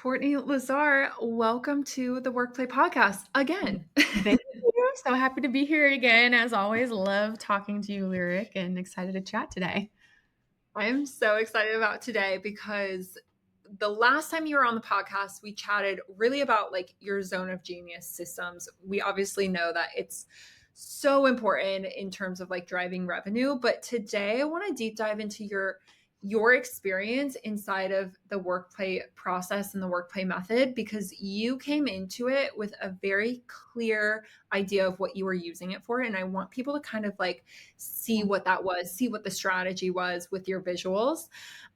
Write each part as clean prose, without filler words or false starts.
Courtney Lazar. Welcome to the WorkPlay Podcast again. Thank you. So happy to be here again. As always, love talking to you, Lyric, and excited to chat today. I am so excited about today because the last time you were on the podcast, we chatted really about like your zone of genius systems. We obviously know that it's so important in terms of like driving revenue, but today I want to deep dive into your experience inside of the workplay process and the workplay method, because you came into it with a very clear idea of what you were using it for. And I want people to kind of like see what that was, see what the strategy was with your visuals.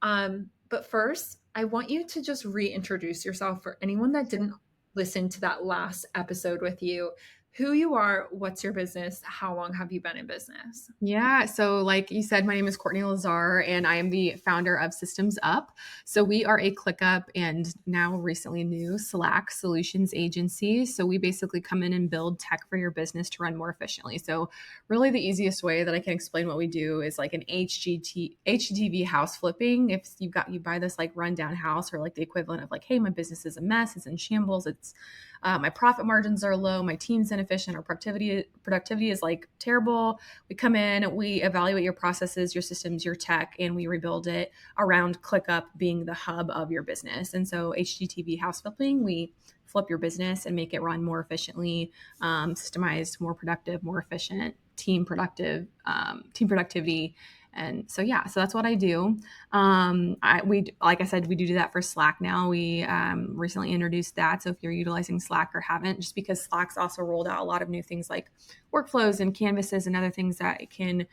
But first, I want you to just reintroduce yourself for anyone that didn't listen to that last episode with you. Who you are, what's your business, how long have you been in business? Yeah. So like you said, my name is Courtney Lazar and I am the founder of Systems Up. So we are a ClickUp and now recently new Slack solutions agency. So we basically come in and build tech for your business to run more efficiently. So really the easiest way that I can explain what we do is like an HGTV house flipping. If you buy this like rundown house or like the equivalent of like, hey, my business is a mess, it's in shambles, it's my profit margins are low, my team's inefficient, our productivity is like terrible. We come in, we evaluate your processes, your systems, your tech, and we rebuild it around ClickUp being the hub of your business. And so HGTV house flipping, we flip your business and make it run more efficiently, systemized, more productive, more efficient, team productivity. And so, yeah, so that's what I do. Like I said, we do that for Slack now. We recently introduced that. So if you're utilizing Slack or haven't, just because Slack's also rolled out a lot of new things like workflows and canvases and other things that it can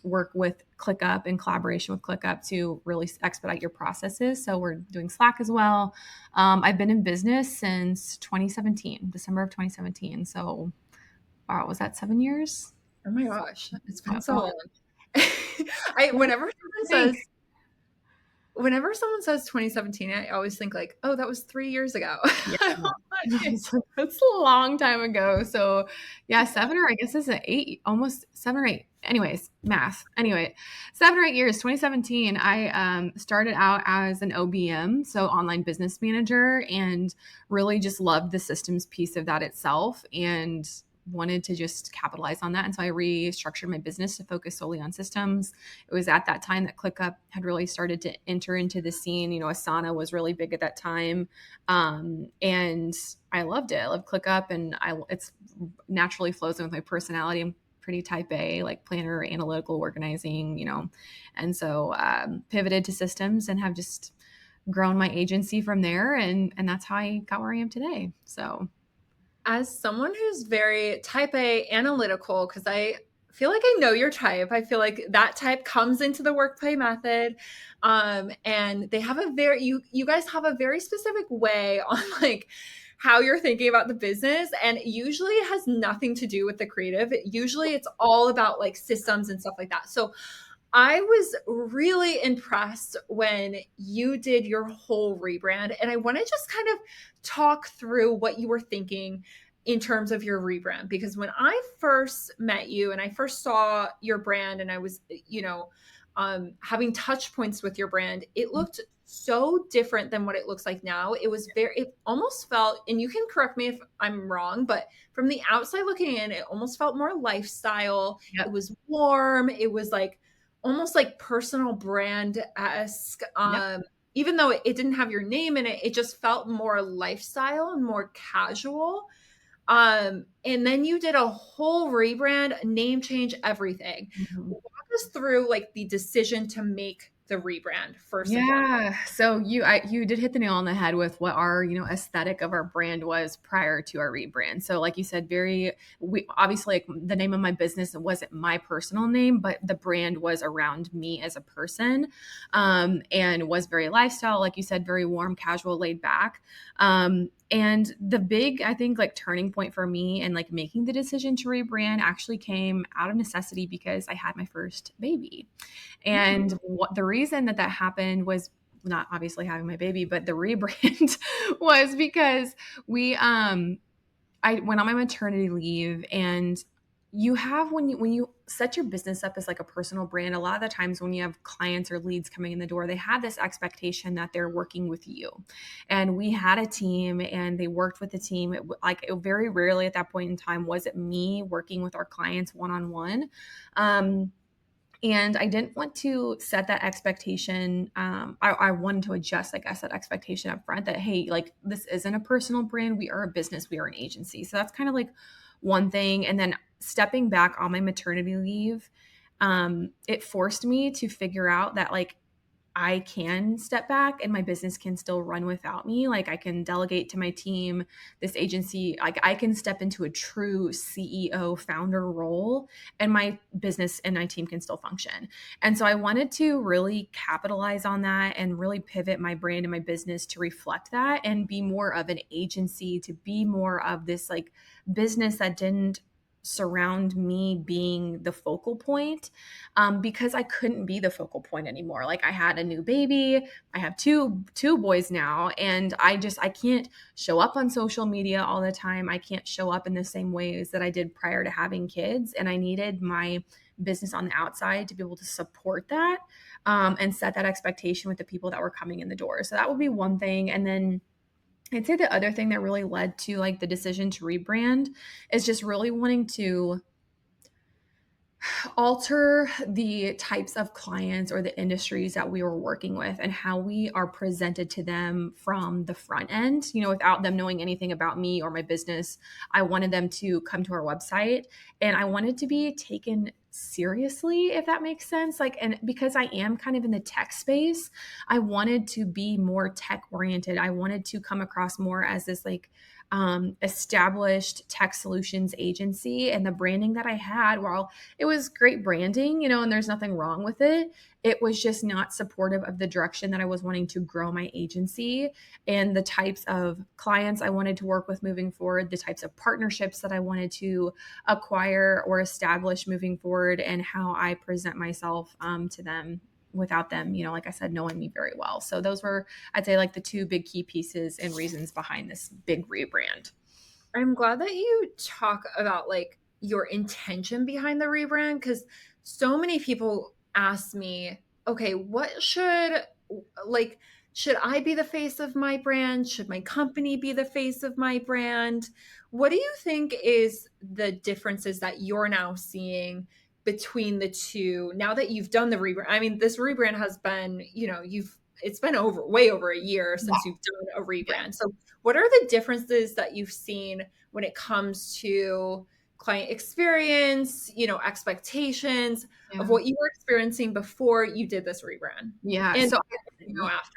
work with ClickUp in collaboration with ClickUp to really expedite your processes. So we're doing Slack as well. I've been in business since 2017, December of 2017. So, wow, was that 7 years? Oh my gosh, it's been so Oh, long. I whenever someone says 2017, I always think like, oh, that was 3 years ago. yeah. That's a long time ago. So yeah, 8, almost 7 or 8. Anyways, math. Anyway, 7 or 8 years, 2017, I started out as an OBM, so online business manager, and really just loved the systems piece of that itself and wanted to just capitalize on that. And so I restructured my business to focus solely on systems. It was at that time that ClickUp had really started to enter into the scene. You know, Asana was really big at that time. And I loved it. I love ClickUp, and it's naturally flows in with my personality. I'm pretty type A, like planner, analytical, organizing, and so pivoted to systems and have just grown my agency from there. And that's how I got where I am today. So As someone who's very type A analytical, because I feel like I know your type. I feel like that type comes into the workplay method. And they have you guys have a very specific way on like how you're thinking about the business. And usually it has nothing to do with the creative. Usually it's all about like systems and stuff like that. So I was really impressed when you did your whole rebrand. And I want to just kind of talk through what you were thinking in terms of your rebrand. Because when I first met you and I first saw your brand and I was, having touch points with your brand, it looked so different than what it looks like now. It almost felt, and you can correct me if I'm wrong, but from the outside looking in, it almost felt more lifestyle. yep. It was warm. It was like, almost like personal brand-esque. Even though it didn't have your name in it, it just felt more lifestyle and more casual. And then you did a whole rebrand, name change, everything. Mhm. Walk us through like the decision to make the rebrand first and foremost. Yeah. So you did hit the nail on the head with what our, aesthetic of our brand was prior to our rebrand. So like you said, we obviously, like, the name of my business wasn't my personal name, but the brand was around me as a person, and was very lifestyle, like you said, very warm, casual, laid back. And the big, I think, like turning point for me and like making the decision to rebrand actually came out of necessity because I had my first baby. And what the reason that happened was not obviously having my baby, but the rebrand was because I went on my maternity leave, and you have, when you set your business up as like a personal brand, a lot of the times when you have clients or leads coming in the door, they have this expectation that they're working with you. And we had a team and they worked with the team. It very rarely at that point in time was it me working with our clients one-on-one. And I didn't want to set that expectation. I wanted to adjust, like I said, expectation up front that, hey, like this isn't a personal brand. We are a business. We are an agency. So that's kind of like one thing. And then stepping back on my maternity leave, it forced me to figure out that like I can step back and my business can still run without me. Like I can delegate to my team, this agency, like I can step into a true CEO founder role and my business and my team can still function. And so I wanted to really capitalize on that and really pivot my brand and my business to reflect that and be more of an agency, to be more of this like business that didn't surround me being the focal point, because I couldn't be the focal point anymore. Like I had a new baby, I have two boys now, and I can't show up on social media all the time. I can't show up in the same ways that I did prior to having kids, and I needed my business on the outside to be able to support that, and set that expectation with the people that were coming in the door. So that would be one thing. And then I'd say the other thing that really led to like the decision to rebrand is just really wanting to alter the types of clients or the industries that we were working with and how we are presented to them from the front end, without them knowing anything about me or my business. I wanted them to come to our website and I wanted to be taken seriously, if that makes sense. Like, and because I am kind of in the tech space, I wanted to be more tech oriented. I wanted to come across more as this like established tech solutions agency. And the branding that I had, while it was great branding, and there's nothing wrong with it, it was just not supportive of the direction that I was wanting to grow my agency and the types of clients I wanted to work with moving forward, the types of partnerships that I wanted to acquire or establish moving forward, and how I present myself to them without them, like I said, knowing me very well. So those were, I'd say, like the two big key pieces and reasons behind this big rebrand. I'm glad that you talk about like your intention behind the rebrand, because so many people ask me, okay, should I be the face of my brand? Should my company be the face of my brand? What do you think is the differences that you're now seeing between the two now that you've done the rebrand? I mean, this rebrand has been, it's been way over a year since you've done a rebrand. Yeah. So what are the differences that you've seen when it comes to client experience, expectations of what you were experiencing before you did this rebrand? Yeah. And So after.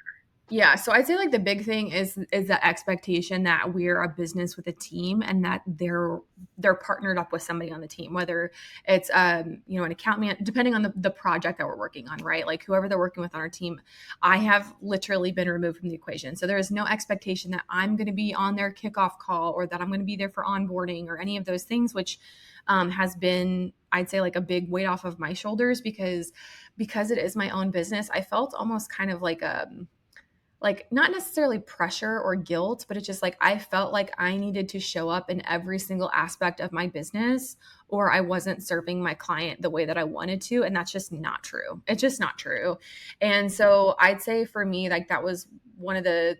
Yeah. So I'd say like the big thing is the expectation that we're a business with a team and that they're partnered up with somebody on the team, whether it's an account man, depending on the project that we're working on, right? Like whoever they're working with on our team, I have literally been removed from the equation. So there is no expectation that I'm going to be on their kickoff call or that I'm going to be there for onboarding or any of those things, which has been, I'd say, like a big weight off of my shoulders because it is my own business. I felt almost kind of like not necessarily pressure or guilt, but it's just like I felt like I needed to show up in every single aspect of my business or I wasn't serving my client the way that I wanted to. And that's just not true. It's just not true. And so I'd say for me, like that was one of the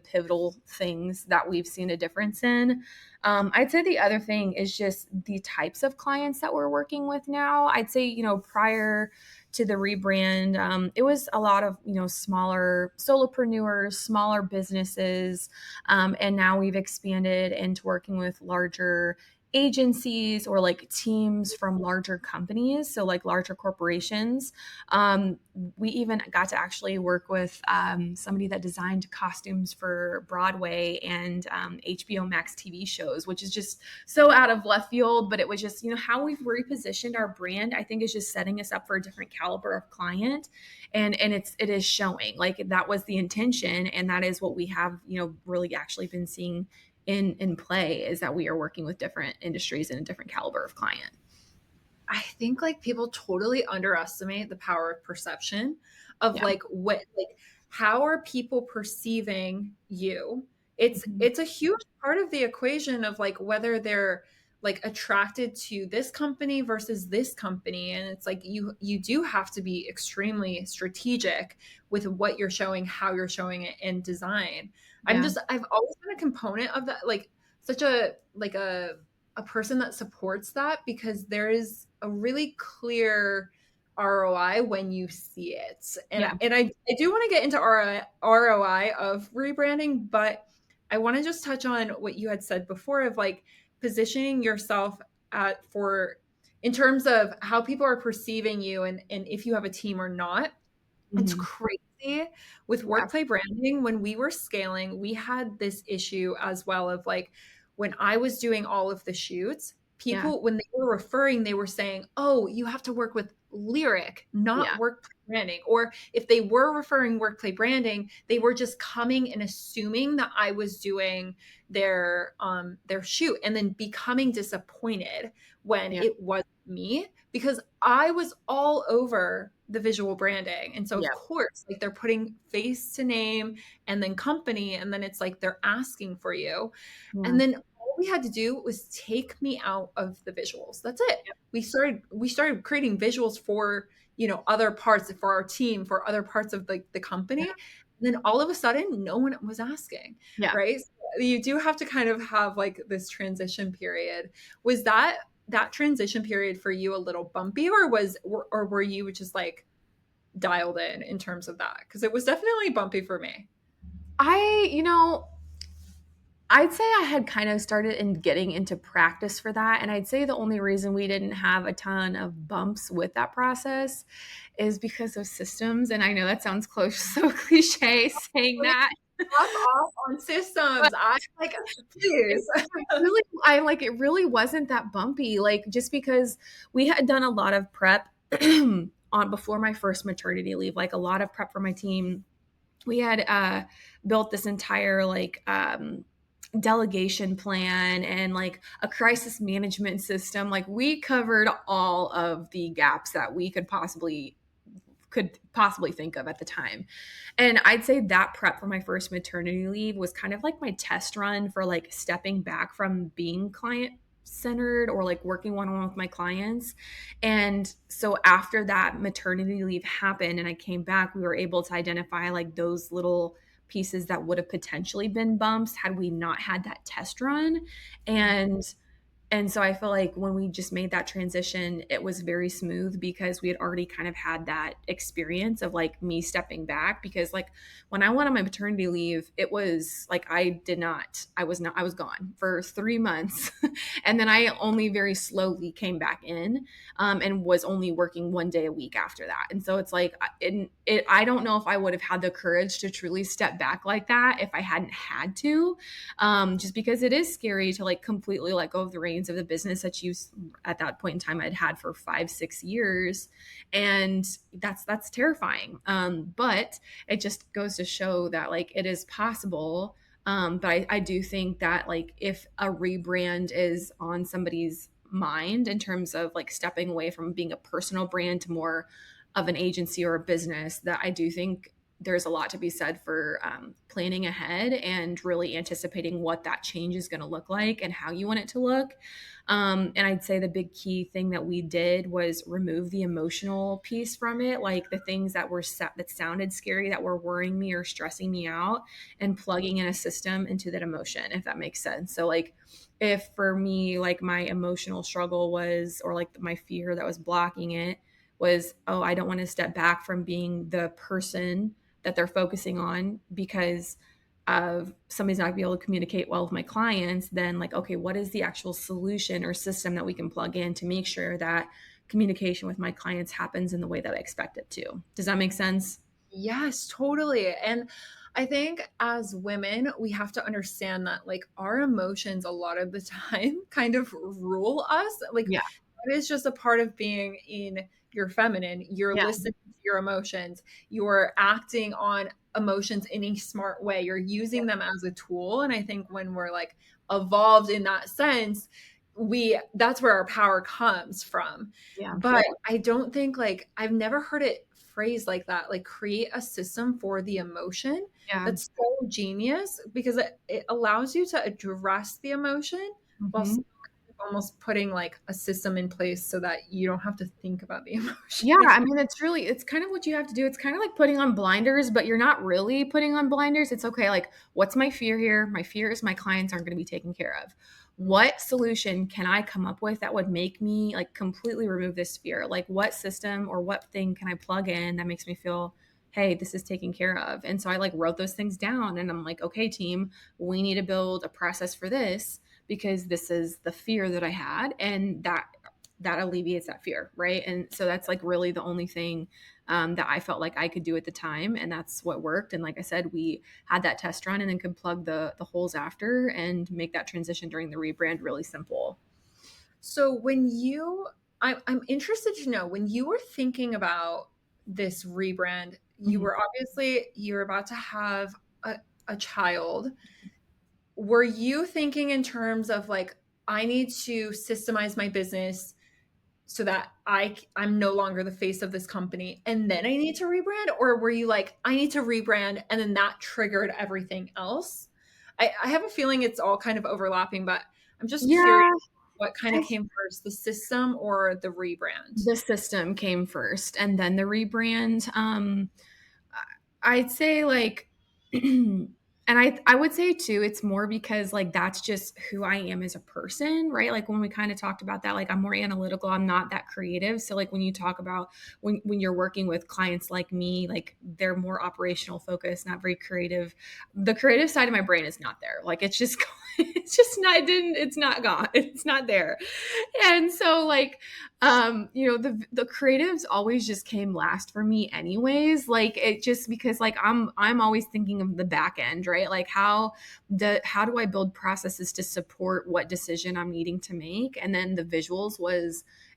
pivotal things that we've seen a difference in. I'd say the other thing is just the types of clients that we're working with now. I'd say, prior to the rebrand, it was a lot of, smaller solopreneurs, smaller businesses. And now we've expanded into working with larger agencies or like teams from larger companies. So like larger corporations. We even got to actually work with somebody that designed costumes for Broadway and HBO Max TV shows, which is just so out of left field. But it was just, how we've repositioned our brand, I think is just setting us up for a different caliber of client. And it is showing like that was the intention. And that is what we have, really actually been seeing in play, is that we are working with different industries and a different caliber of client. I think like people totally underestimate the power of perception of how are people perceiving you? It's a huge part of the equation of like whether they're like attracted to this company versus this company. And it's like you do have to be extremely strategic with what you're showing, how you're showing it in design. Yeah. I've always been a component of that, like such a a person that supports that, because there is a really clear ROI when you see it. Yeah. And I do want to get into ROI of rebranding, but I want to just touch on what you had said before of like positioning yourself at for in terms of how people are perceiving you, and if you have a team or not. It's Mhm. crazy with Yeah. WorkPlay branding. When we were scaling, we had this issue as well of like when I was doing all of the shoots, Yeah. people, when they were referring, they were saying, oh, you have to work with Lyric, not Yeah. WorkPlay branding. Or if they were referring WorkPlay branding, they were just coming and assuming that I was doing their shoot, and then becoming disappointed when Yeah. it wasn't me, because I was all over the visual branding. And so of Yeah. course, like they're putting face to name and then company, and then it's like they're asking for you. Yeah. And then all we had to do was take me out of the visuals. That's it. Yep. We started creating visuals for, other parts, for our team, for other parts of the company. Yeah. And then all of a sudden no one was asking, Yeah. right? So you do have to kind of have like this transition period. Was that transition period for you a little bumpy, or were you just like dialed in terms of that? Because it was definitely bumpy for me. I'd say I had kind of started in getting into practice for that. And I'd say the only reason we didn't have a ton of bumps with that process is because of systems. And I know that sounds close, so cliche saying that. Fuck off on systems. I like, It please. really, I like it really wasn't that bumpy. Like just because we had done a lot of prep on before my first maternity leave, like a lot of prep for my team. We had built this entire delegation plan and like a crisis management system. Like we covered all of the gaps that we could possibly think of at the time. And I'd say that prep for my first maternity leave was kind of like my test run for like stepping back from being client centered or like working one-on-one with my clients. And so after that maternity leave happened and I came back, we were able to identify like those little pieces that would have potentially been bumps had we not had that test run. And so I feel like when we just made that transition, it was very smooth because we had already kind of had that experience of like me stepping back. Because like when I went on my maternity leave, it was like I was gone for 3 months. And then I only very slowly came back in and was only working 1 day a week after that. And so it's like, I don't know if I would have had the courage to truly step back like that if I hadn't had to, just because it is scary to like completely let go of the reins of the business that you at that point in time I'd had for 5-6 years, and that's terrifying. But it just goes to show that like it is possible. But I do think that like if a rebrand is on somebody's mind in terms of like stepping away from being a personal brand to more of an agency or a business, that I do think there's a lot to be said for planning ahead and really anticipating what that change is going to look like and how you want it to look. And I'd say the big key thing that we did was remove the emotional piece from it, like the things that that sounded scary, that were worrying me or stressing me out, and plugging in a system into that emotion, if that makes sense. So like if for me, like my emotional struggle was, or like my fear that was blocking it was, oh, I don't want to step back from being the person that they're focusing on because of somebody's not gonna be able to communicate well with my clients, then like, okay, what is the actual solution or system that we can plug in to make sure that communication with my clients happens in the way that I expect it to? Does that make sense? Yes, totally. And I think as women, we have to understand that like our emotions a lot of the time kind of rule us. Like Yeah. that is just a part of being in your feminine. You're Yeah. listening to your emotions. You're acting on emotions in a smart way. You're using them as a tool. And I think when we're like evolved in that sense, that's where our power comes from. Yeah. But I don't think like I've never heard it phrased like that, like create a system for the emotion. Yeah. That's so genius because it allows you to address the emotion while Mhm. still almost putting like a system in place so that you don't have to think about the emotion. Yeah, I mean, it's kind of what you have to do. It's kind of like putting on blinders, but you're not really putting on blinders. It's okay. Like, what's my fear here? My fear is my clients aren't going to be taken care of. What solution can I come up with that would make me like completely remove this fear? Like, what system or what thing can I plug in that makes me feel, hey, this is taken care of? And so I like wrote those things down and I'm like, okay, team, we need to build a process for this because this is the fear that I had. And that alleviates that fear, right? And so that's like really the only thing that I felt like I could do at the time, and that's what worked. And like I said, we had that test run and then could plug the holes after and make that transition during the rebrand really simple. So I'm interested to know, when you were thinking about this rebrand, you're about to have a child. Were you thinking in terms of like, I need to systemize my business so that I'm no longer the face of this company and then I need to rebrand? Or were you like, I need to rebrand and then that triggered everything else? I have a feeling it's all kind of overlapping, but I'm just curious what kind of came first, the system or the rebrand? The system came first and then the rebrand. I'd say like, and I would say too, it's more because like, that's just who I am as a person, right? Like when we kind of talked about that, like I'm more analytical, I'm not that creative. So like when you talk about when you're working with clients like me, like they're more operational focused, not very creative. The creative side of my brain is not there. Like it's just, it's not gone. It's not there. And so like, the creatives always just came last for me anyways. Like it just because like I'm always thinking of the back end, right? Like how do I build processes to support what decision I'm needing to make? And then the visuals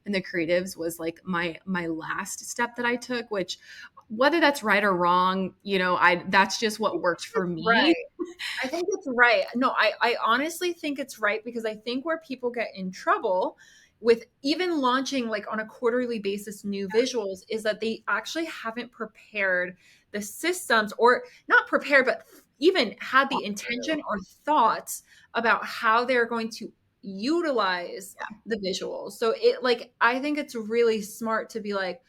and the creatives was like my last step that I took, which whether that's right or wrong, that's just what worked for me. Right. I think it's right. No, I honestly think it's right, because I think where people get in trouble with even launching like on a quarterly basis new visuals is that they actually haven't prepared the systems, or not prepared, but even had the intention or thoughts about how they're going to utilize the visuals. So I think it's really smart to be like,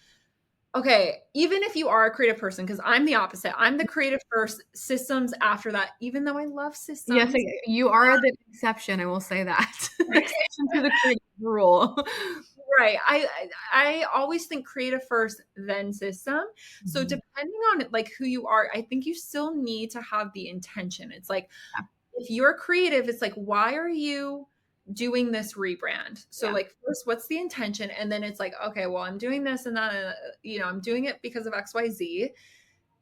okay, even if you are a creative person, because I'm the opposite. I'm the creative first, systems after that, even though I love systems. Yes, you are the exception. I will say that. Exception to the creative rule. Right. I always think creative first, then system. So depending on like who you are, I think you still need to have the intention. It's like, if you're creative, it's like, why are you doing this rebrand? So like, first, what's the intention? And then it's like, okay, well, I'm doing this and that, and, I'm doing it because of XYZ.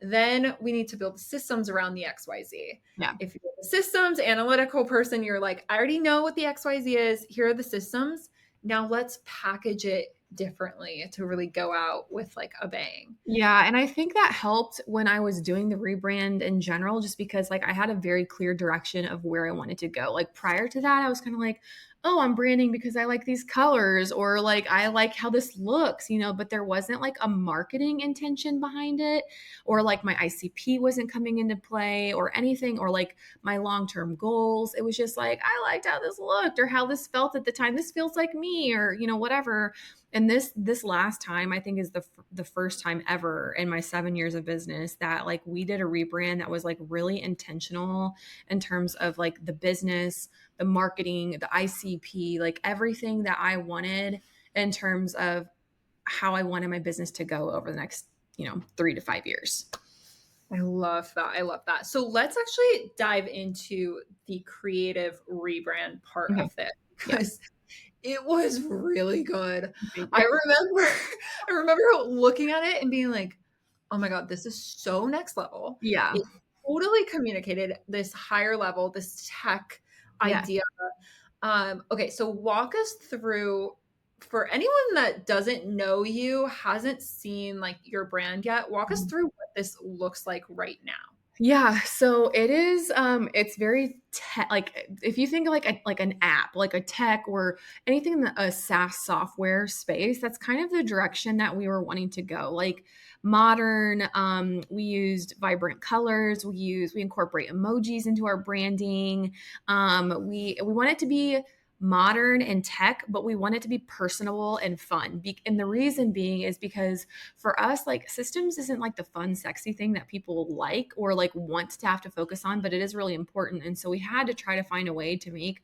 Then we need to build systems around the XYZ. Yeah. If you're a systems analytical person, you're like, I already know what the XYZ is. Here are the systems. Now let's package it differently to really go out with like a bang. Yeah. And I think that helped when I was doing the rebrand in general, just because like I had a very clear direction of where I wanted to go. Like prior to that, I was kind of like, oh, I'm branding because I like these colors, or like I like how this looks, but there wasn't like a marketing intention behind it, or like my ICP wasn't coming into play or anything, or like my long-term goals. It was just like, I liked how this looked or how this felt at the time. This feels like me, or, whatever. And this last time, I think, is the first time ever in my 7 years of business that like we did a rebrand that was like really intentional in terms of like the business, the marketing, the ICP, like everything that I wanted in terms of how I wanted my business to go over the next, 3 to 5 years. I love that. So let's actually dive into the creative rebrand part of it, because it was really good. I remember looking at it and being like, oh my God, this is so next level. Yeah. It totally communicated this higher level, this tech idea. Okay, so walk us through, for anyone that doesn't know you, hasn't seen like your brand yet, walk us through what this looks like right now. Yeah. So it is, it's very like if you think of like an app, like a tech or anything in a SaaS software space, that's kind of the direction that we were wanting to go. Like modern, we used vibrant colors. We incorporate emojis into our branding. We want it to be modern and tech, but we want it to be personable and fun. And the reason being is because for us, like systems isn't like the fun, sexy thing that people like or like want to have to focus on, but it is really important. And so we had to try to find a way to make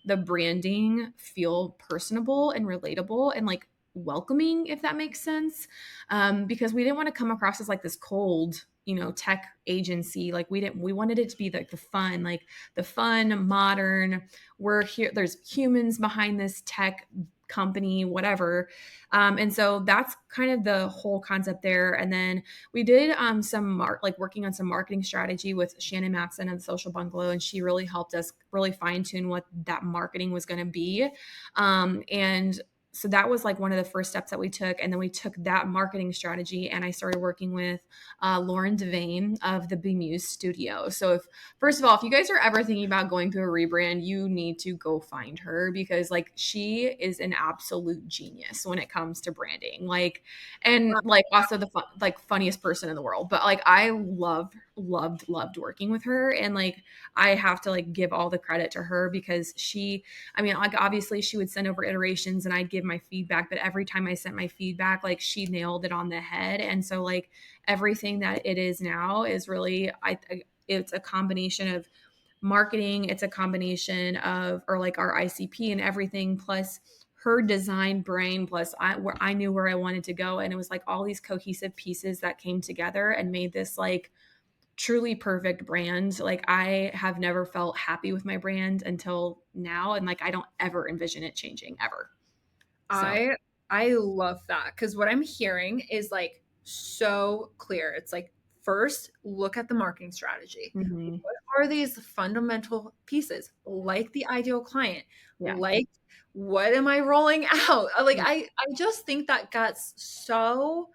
the branding feel personable and relatable and like welcoming, if that makes sense. Because we didn't want to come across as like this cold, tech agency. Like we wanted it to be like the fun, modern, we're here, there's humans behind this tech company, whatever. And so that's kind of the whole concept there. And then we did working on some marketing strategy with Shannon Matson of the Social Bungalow, and she really helped us really fine tune what that marketing was going to be. And so that was like one of the first steps that we took. And then we took that marketing strategy and I started working with Lauren Devane of the Bemuse Studio. So first of all, if you guys are ever thinking about going through a rebrand, you need to go find her because like she is an absolute genius when it comes to branding. Like, and like also the funniest person in the world. But like I loved working with her. And like I have to like give all the credit to her because like obviously she would send over iterations and I'd give my feedback, but every time I sent my feedback, like she nailed it on the head. And so like everything that it is now is really, it's a combination of marketing. It's a combination of, or like our ICP and everything, plus her design brain, plus I knew where I wanted to go. And it was like all these cohesive pieces that came together and made this like truly perfect brand. Like I have never felt happy with my brand until now. And like, I don't ever envision it changing ever. So. I love that because what I'm hearing is like so clear. It's like, first, look at the marketing strategy. Mm-hmm. What are these fundamental pieces? Like the ideal client, like what am I rolling out? Like I just think that gets so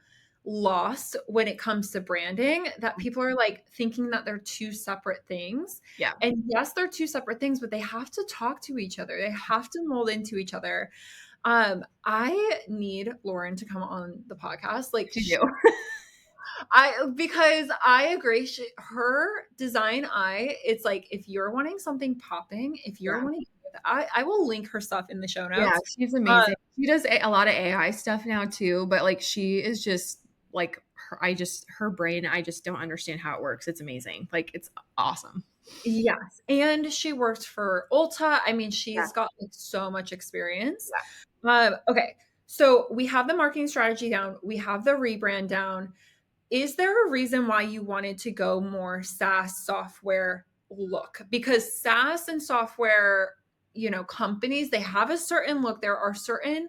lost when it comes to branding that people are like thinking that they're two separate things. Yeah. And yes, they're two separate things, but they have to talk to each other. They have to mold into each other. I need Lauren to come on the podcast. Like because I agree. Her design eye, it's like if you're wanting something popping, if you're wanting, I will link her stuff in the show notes. Yeah, she's amazing. She does a lot of AI stuff now too, but like she is just like her brain, I just don't understand how it works. It's amazing. Like it's awesome. Yes. And she worked for Ulta. I mean, she's got like so much experience. Okay. So we have the marketing strategy down. We have the rebrand down. Is there a reason why you wanted to go more SaaS software look? Because SaaS and software, companies, they have a certain look. There are certain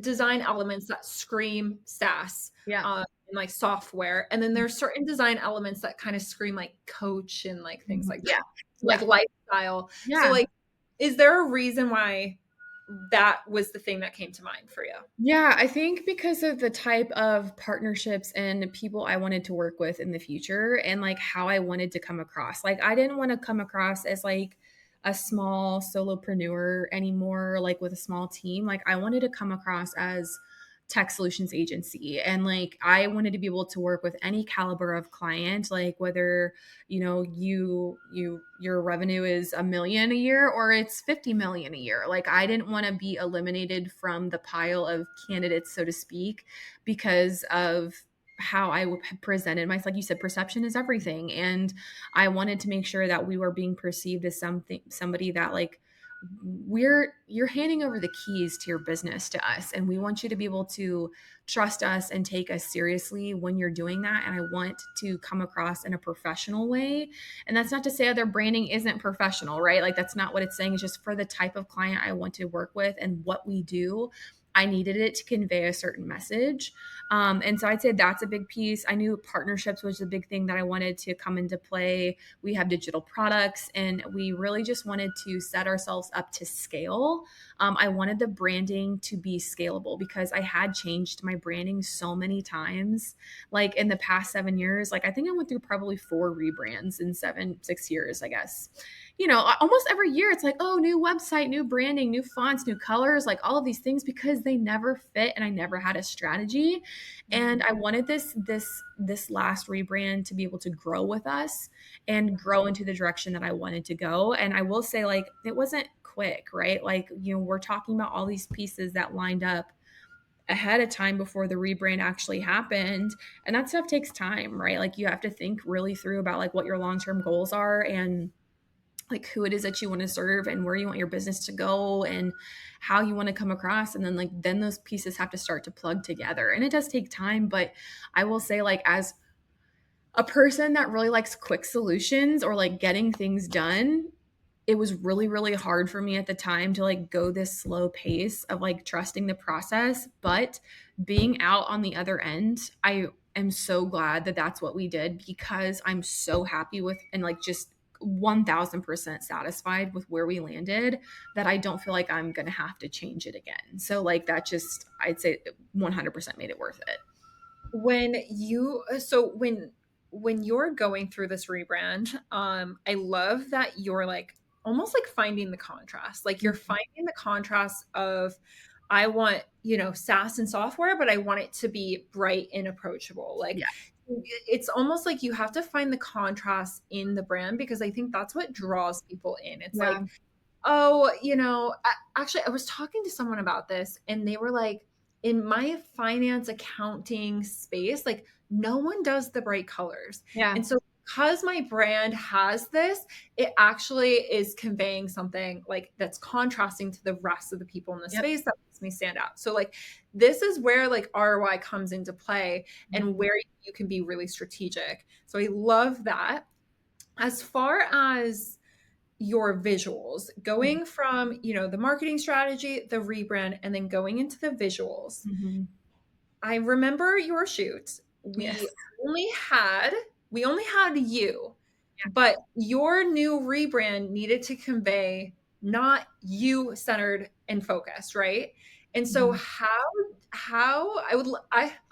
design elements that scream SaaS. And like software. And then there's certain design elements that kind of scream like coach and like things like that. Like lifestyle. So like, is there a reason why that was the thing that came to mind for you? Yeah, I think because of the type of partnerships and people I wanted to work with in the future and like how I wanted to come across. Like I didn't want to come across as like a small solopreneur anymore, like with a small team. Like I wanted to come across as tech solutions agency. And like, I wanted to be able to work with any caliber of client, like whether, your revenue is $1 million a year or it's 50 million a year. Like I didn't want to be eliminated from the pile of candidates, so to speak, because of how I presented myself. Like you said, perception is everything. And I wanted to make sure that we were being perceived as somebody that like, you're handing over the keys to your business to us, and we want you to be able to trust us and take us seriously when you're doing that. And I want to come across in a professional way. And that's not to say other branding isn't professional, right? Like that's not what it's saying. It's just for the type of client I want to work with and what we do, I needed it to convey a certain message. And so I'd say that's a big piece. I knew partnerships was a big thing that I wanted to come into play. We have digital products and we really just wanted to set ourselves up to scale. I wanted the branding to be scalable because I had changed my branding so many times. Like in the past 7 years, like I think I went through probably 4 rebrands in 6 years, I guess. almost every year it's like, oh, new website, new branding, new fonts, new colors, like all of these things, because they never fit and I never had a strategy. And I wanted this last rebrand to be able to grow with us and grow into the direction that I wanted to go. And I will say, like, it wasn't quick, right? Like, we're talking about all these pieces that lined up ahead of time before the rebrand actually happened. And that stuff takes time, right? Like, you have to think really through about like what your long-term goals are and like who it is that you want to serve and where you want your business to go and how you want to come across. And then those pieces have to start to plug together. And it does take time, but I will say, like, as a person that really likes quick solutions or like getting things done, it was really, really hard for me at the time to like go this slow pace of like trusting the process. But being out on the other end, I am so glad that that's what we did, because I'm so happy with and like just 1000% satisfied with where we landed, that I don't feel like I'm going to have to change it again. So like that just, I'd say 100% made it worth it. When you're going through this rebrand, I love that you're like almost like finding the contrast. Like you're finding the contrast of, I want, SaaS and software, but I want it to be bright and approachable. Like it's almost like you have to find the contrast in the brand, because I think that's what draws people in. It's like, oh, actually, I was talking to someone about this and they were like, in my finance accounting space, like no one does the bright colors. Yeah. And so because my brand has this, it actually is conveying something like that's contrasting to the rest of the people in the space that makes me stand out. So like, this is where like ROI comes into play and where you can be really strategic. So I love that. As far as your visuals, going from, the marketing strategy, the rebrand, and then going into the visuals. I remember your shoot. We only had you, but your new rebrand needed to convey not you centered and focused, right? And so how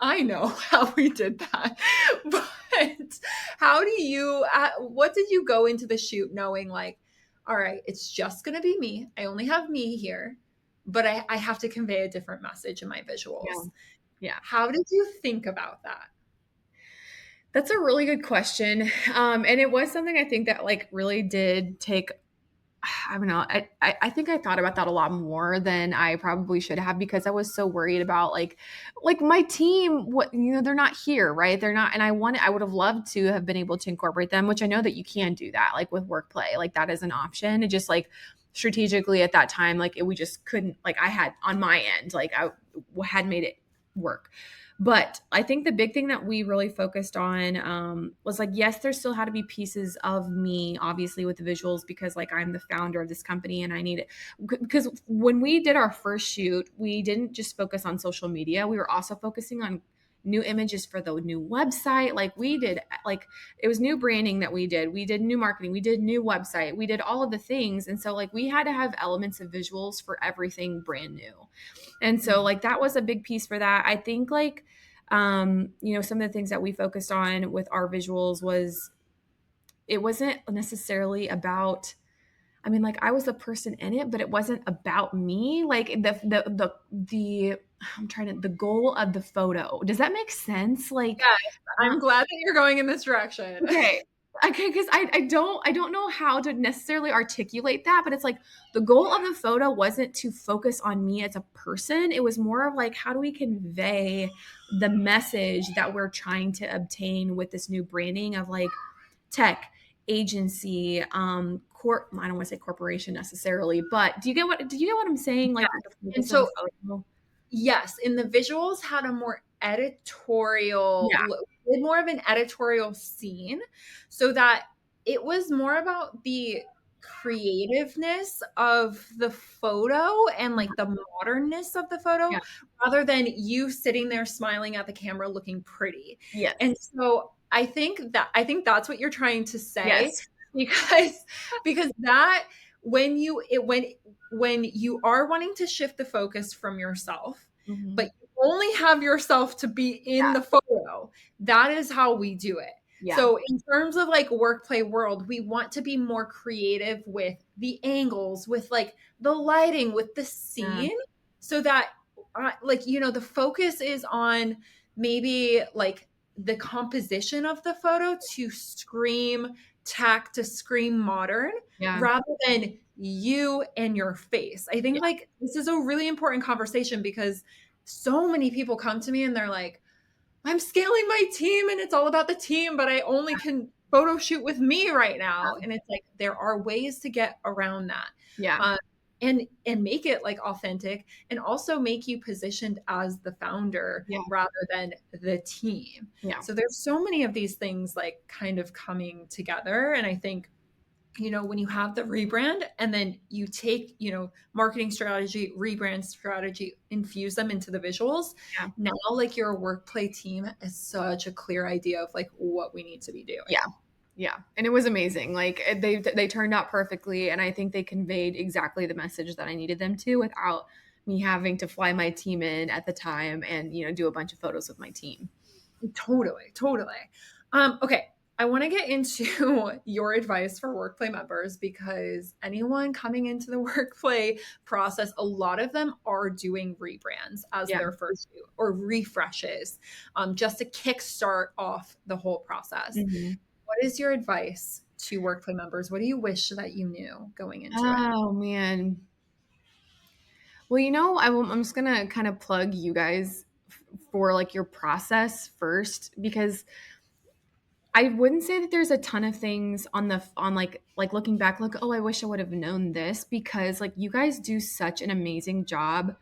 I know how we did that, but what did you go into the shoot knowing, like, all right, it's just going to be me. I only have me here, but I have to convey a different message in my visuals. Yeah. How did you think about that? That's a really good question. And it was something I think that like really did take, I don't know. I think I thought about that a lot more than I probably should have, because I was so worried about like my team, they're not here, right? They're not. And I would have loved to have been able to incorporate them, which I know that you can do that, like with WorkPlay, like that is an option. It just like strategically at that time, like we just couldn't, like I had on my end, like I had made it work. But I think the big thing that we really focused on was like, yes, there still had to be pieces of me, obviously, with the visuals, because like I'm the founder of this company and I need it. Because when we did our first shoot, we didn't just focus on social media. We were also focusing on new images for the new website. Like we did, like it was new branding that we did new marketing, we did new website, we did all of the things. And so like we had to have elements of visuals for everything brand new. And so like that was a big piece for that. I think like, some of the things that we focused on with our visuals was, it wasn't necessarily about, I mean, like I was the person in it, but it wasn't about me. Like the goal of the photo. Does that make sense? Like, yes, I'm glad that you're going in this direction. Okay. Because I don't know how to necessarily articulate that, but it's like the goal of the photo wasn't to focus on me as a person. It was more of like, how do we convey the message that we're trying to obtain with this new branding of like tech agency, I don't want to say corporation necessarily, but do you get what I'm saying? Like, and so yes, and the visuals had a more editorial, more of an editorial scene, so that it was more about the creativeness of the photo and like the modernness of the photo, rather than you sitting there smiling at the camera looking pretty. And so I think that's what you're trying to say, because that when you are wanting to shift the focus from yourself, but you only have yourself to be in the photo, that is how we do it. Yeah. So in terms of like workplay world, we want to be more creative with the angles, with like the lighting, with the Yeah. scene, so that like, you know, the focus is on maybe like the composition of the photo to scream tech, to scream modern, Yeah. rather than you and your face. I think Yeah. like this is a really important conversation because so many people come to me and they're like, I'm scaling my team and it's all about the team, but I only can photo shoot with me right now. And it's like, there are ways to get around that. Yeah. Uh, and make it like authentic, and also make you positioned as the founder Yeah. rather than the team. Yeah. So there's so many of these things like kind of coming together. And I think, you know, when you have the rebrand and then you take, you know, marketing strategy, rebrand strategy, infuse them into the visuals, Yeah. now like your workplay team is such a clear idea of like what we need to be doing. Yeah. Yeah. And it was amazing. Like they turned out perfectly. And I think they conveyed exactly the message that I needed them to without me having to fly my team in at the time and, you know, do a bunch of photos with my team. Totally, totally. Okay, I want to get into your advice for workplay members, because anyone coming into the workplay process, a lot of them are doing rebrands as Yeah. their first shoot or refreshes, just to kickstart off the whole process. Mhm. What is your advice to workplay members? What do you wish that you knew going into it? Oh man. Well, you know, I'm just gonna kind of plug you guys for like your process first, because I wouldn't say that there's a ton of things on like looking back, like, oh, I wish I would have known this, because like you guys do such an amazing job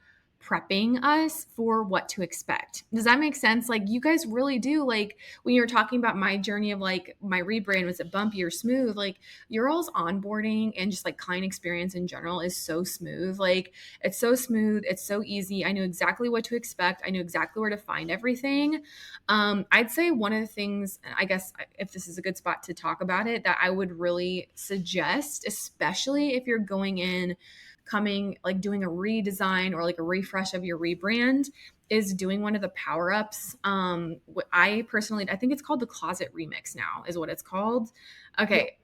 prepping us for what to expect. Does that make sense? Like you guys really do. Like when you're talking about my journey of like my rebrand, was it bumpy or smooth? Like your all's onboarding and just like client experience in general is so smooth. Like it's so smooth, it's so easy. I knew exactly what to expect. I knew exactly where to find everything. I'd say one of the things, and I guess if this is a good spot to talk about it, that I would really suggest, especially if you're going in, coming, like doing a redesign or like a refresh of your rebrand, is doing one of the power ups. What I personally, I think it's called the Closet Remix now, is what it's called. Okay.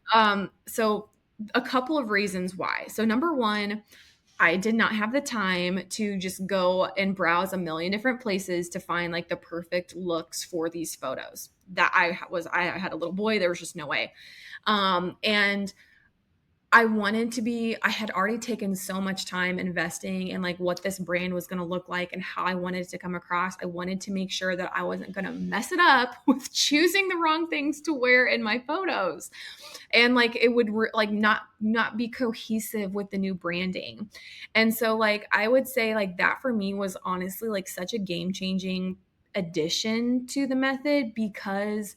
So a couple of reasons why. So number one, I did not have the time to just go and browse a million different places to find like the perfect looks for these photos. That I had a little boy, there was just no way. And I had already taken so much time investing in like what this brand was going to look like and how I wanted it to come across. I wanted to make sure that I wasn't going to mess it up with choosing the wrong things to wear in my photos. And like it would like not be cohesive with the new branding. And so like I would say like that for me was honestly like such a game-changing addition to the method, because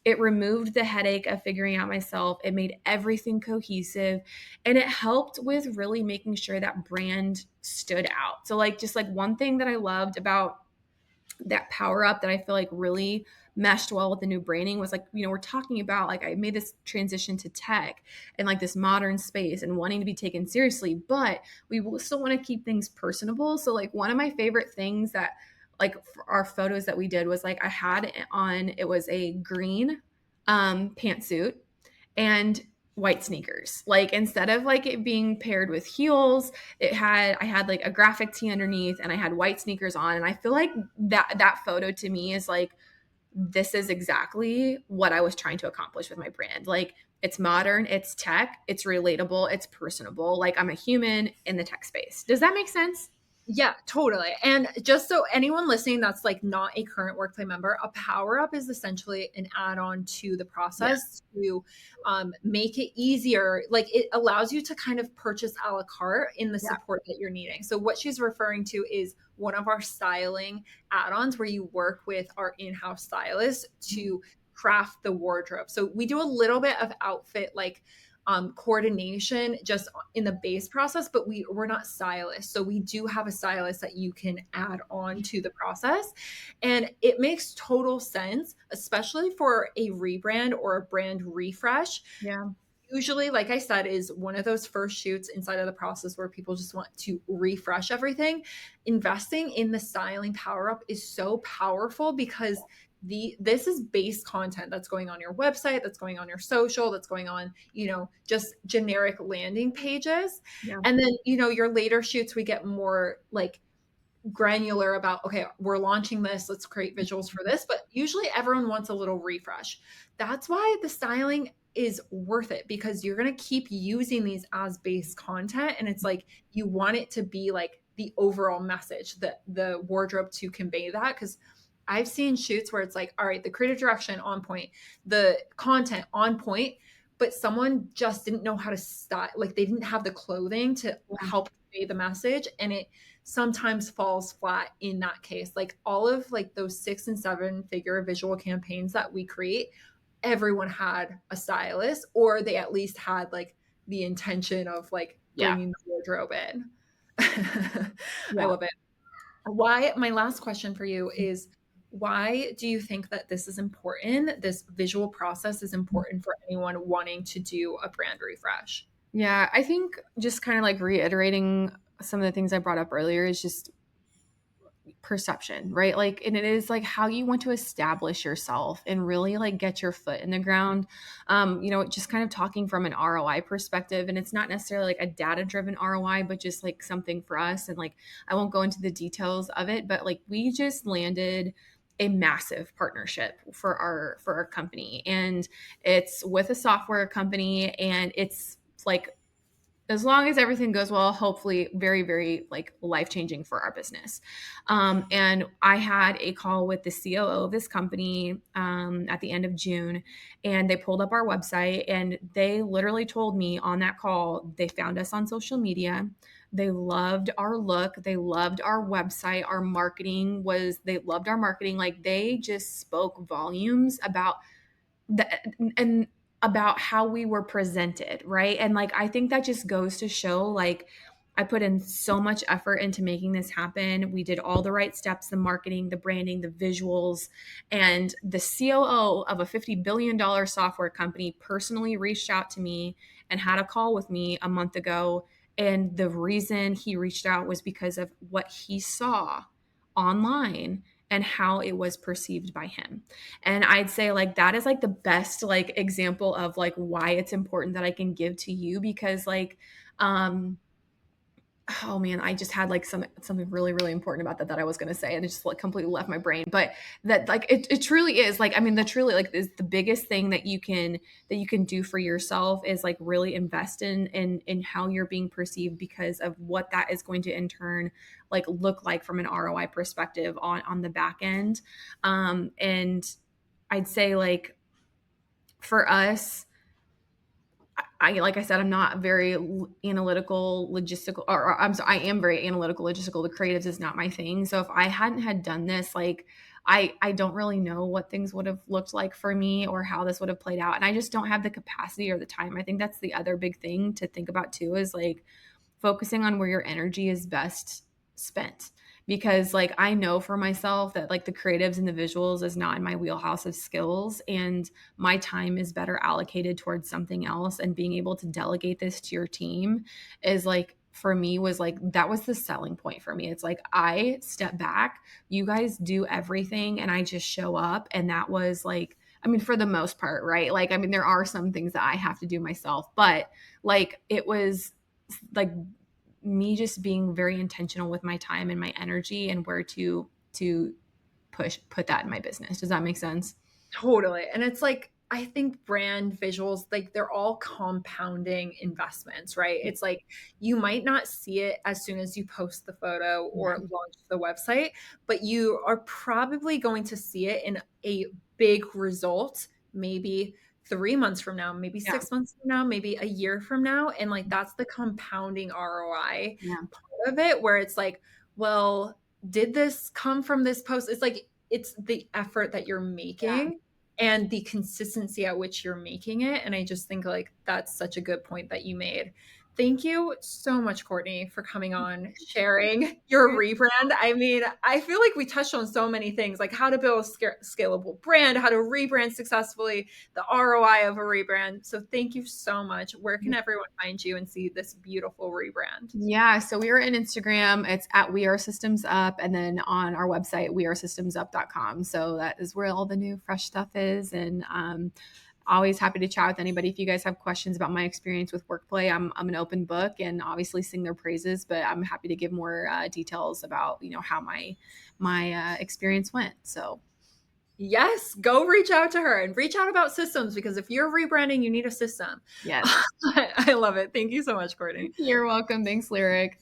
it removed the headache of figuring out myself. It made everything cohesive, and it helped with really making sure that brand stood out. So like just like one thing that I loved about that power up that I feel like really meshed well with the new branding was like, you know, we're talking about like I made this transition to tech and like this modern space and wanting to be taken seriously, but we will still want to keep things personable. So like one of my favorite things that like for our photos that we did was like I had on, it was a green pantsuit and white sneakers. Like instead of like it being paired with heels, I had like a graphic tee underneath and I had white sneakers on. And I feel like that photo to me is like, this is exactly what I was trying to accomplish with my brand. Like it's modern, it's tech, it's relatable, it's personable. Like I'm a human in the tech space. Does that make sense? Yeah, totally. And just so anyone listening that's like not a current workplay member, a power up is essentially an add-on to the process to make it easier. Like it allows you to kind of purchase a la carte in the Yeah. support that you're needing. So what she's referring to is one of our styling add-ons where you work with our in-house stylist to craft the wardrobe. So we do a little bit of outfit like coordination just in the base process, but we're not stylists. So we do have a stylist that you can add on to the process. And it makes total sense, especially for a rebrand or a brand refresh. Yeah. Usually, like I said, is one of those first shoots inside of the process where people just want to refresh everything. Investing in the styling power up is so powerful because this is base content that's going on your website, that's going on your social, that's going on, just generic landing pages. Yeah. And then, your later shoots, we get more like granular about, okay, we're launching this, let's create visuals for this. But usually everyone wants a little refresh. That's why the styling is worth it, because you're going to keep using these as base content. And it's like, you want it to be like the overall message, the wardrobe to convey that. Because I've seen shoots where it's like, all right, the creative direction on point, the content on point, but someone just didn't know how to style, like they didn't have the clothing to help convey the message. And it sometimes falls flat in that case. Like all of like those 6 and 7 figure visual campaigns that we create, everyone had a stylist, or they at least had like the intention of like bringing the wardrobe in. I love it. My last question for you is, why do you think that this is important? This visual process is important for anyone wanting to do a brand refresh? Yeah, I think just kind of like reiterating some of the things I brought up earlier is just perception, right? Like, and it is like how you want to establish yourself and really like get your foot in the ground. Just kind of talking from an ROI perspective, and it's not necessarily like a data driven ROI, but just like something for us. And like, I won't go into the details of it, but like we just landed a massive partnership for our company, and it's with a software company, and it's like, as long as everything goes well, hopefully very, very like life-changing for our business. And I had a call with the COO of this company at the end of June, and they pulled up our website, and they literally told me on that call, they found us on social media. They loved our look. They loved our website. They loved our marketing. Like they just spoke volumes about and about how we were presented, right? And like I think that just goes to show, like, I put in so much effort into making this happen. We did all the right steps, the marketing, the branding, the visuals, and the COO of a $50 billion software company personally reached out to me and had a call with me a month ago. And the reason he reached out was because of what he saw online and how it was perceived by him. And I'd say like that is like the best like example of like why it's important that I can give to you, because like oh man, I just had like something really, really important about that I was going to say, and it just like completely left my brain. But that like it truly is like, I mean, the truly like is the biggest thing that you can do for yourself is like really invest in how you're being perceived, because of what that is going to in turn like look like from an ROI perspective on the back end. And I'd say like for us, like I said, I'm not very analytical, logistical, or I'm sorry, I am very analytical, logistical. The creatives is not my thing. So if I hadn't had done this, like I don't really know what things would have looked like for me or how this would have played out. And I just don't have the capacity or the time. I think that's the other big thing to think about too, is like focusing on where your energy is best spent. Because like I know for myself that like the creatives and the visuals is not in my wheelhouse of skills, and my time is better allocated towards something else. And being able to delegate this to your team is like, for me, was like, that was the selling point for me. It's like I step back, you guys do everything, and I just show up. And that was like, I mean, for the most part, right? Like, I mean, there are some things that I have to do myself, but like it was like me just being very intentional with my time and my energy and where to put that in my business. Does that make sense? Totally. And it's like, I think brand visuals, like they're all compounding investments, right? It's like you might not see it as soon as you post the photo or launch the website, but you are probably going to see it in a big result, maybe 3 months from now, maybe 6 months from now, maybe a year from now. And like that's the compounding ROI part of it, where it's like, well, did this come from this post? It's like, it's the effort that you're making and the consistency at which you're making it. And I just think like that's such a good point that you made. thank you so much, Courtney, for coming on, sharing your rebrand. I mean, I feel like we touched on so many things, like how to build a scalable brand, how to rebrand successfully, the ROI of a rebrand. So thank you so much. Where can everyone find you and see this beautiful rebrand? Yeah, so we are in Instagram. It's at We Are Systems Up, and then on our website, wearesystemsup.com. So that is where all the new fresh stuff is. And always happy to chat with anybody. If you guys have questions about my experience with WorkPlay, I'm an open book and obviously sing their praises, but I'm happy to give more details about, how my experience went. So yes, go reach out to her and reach out about systems, because if you're rebranding, you need a system. yes. I love it. Thank you so much, Courtney. You're welcome. Thanks, Lyric.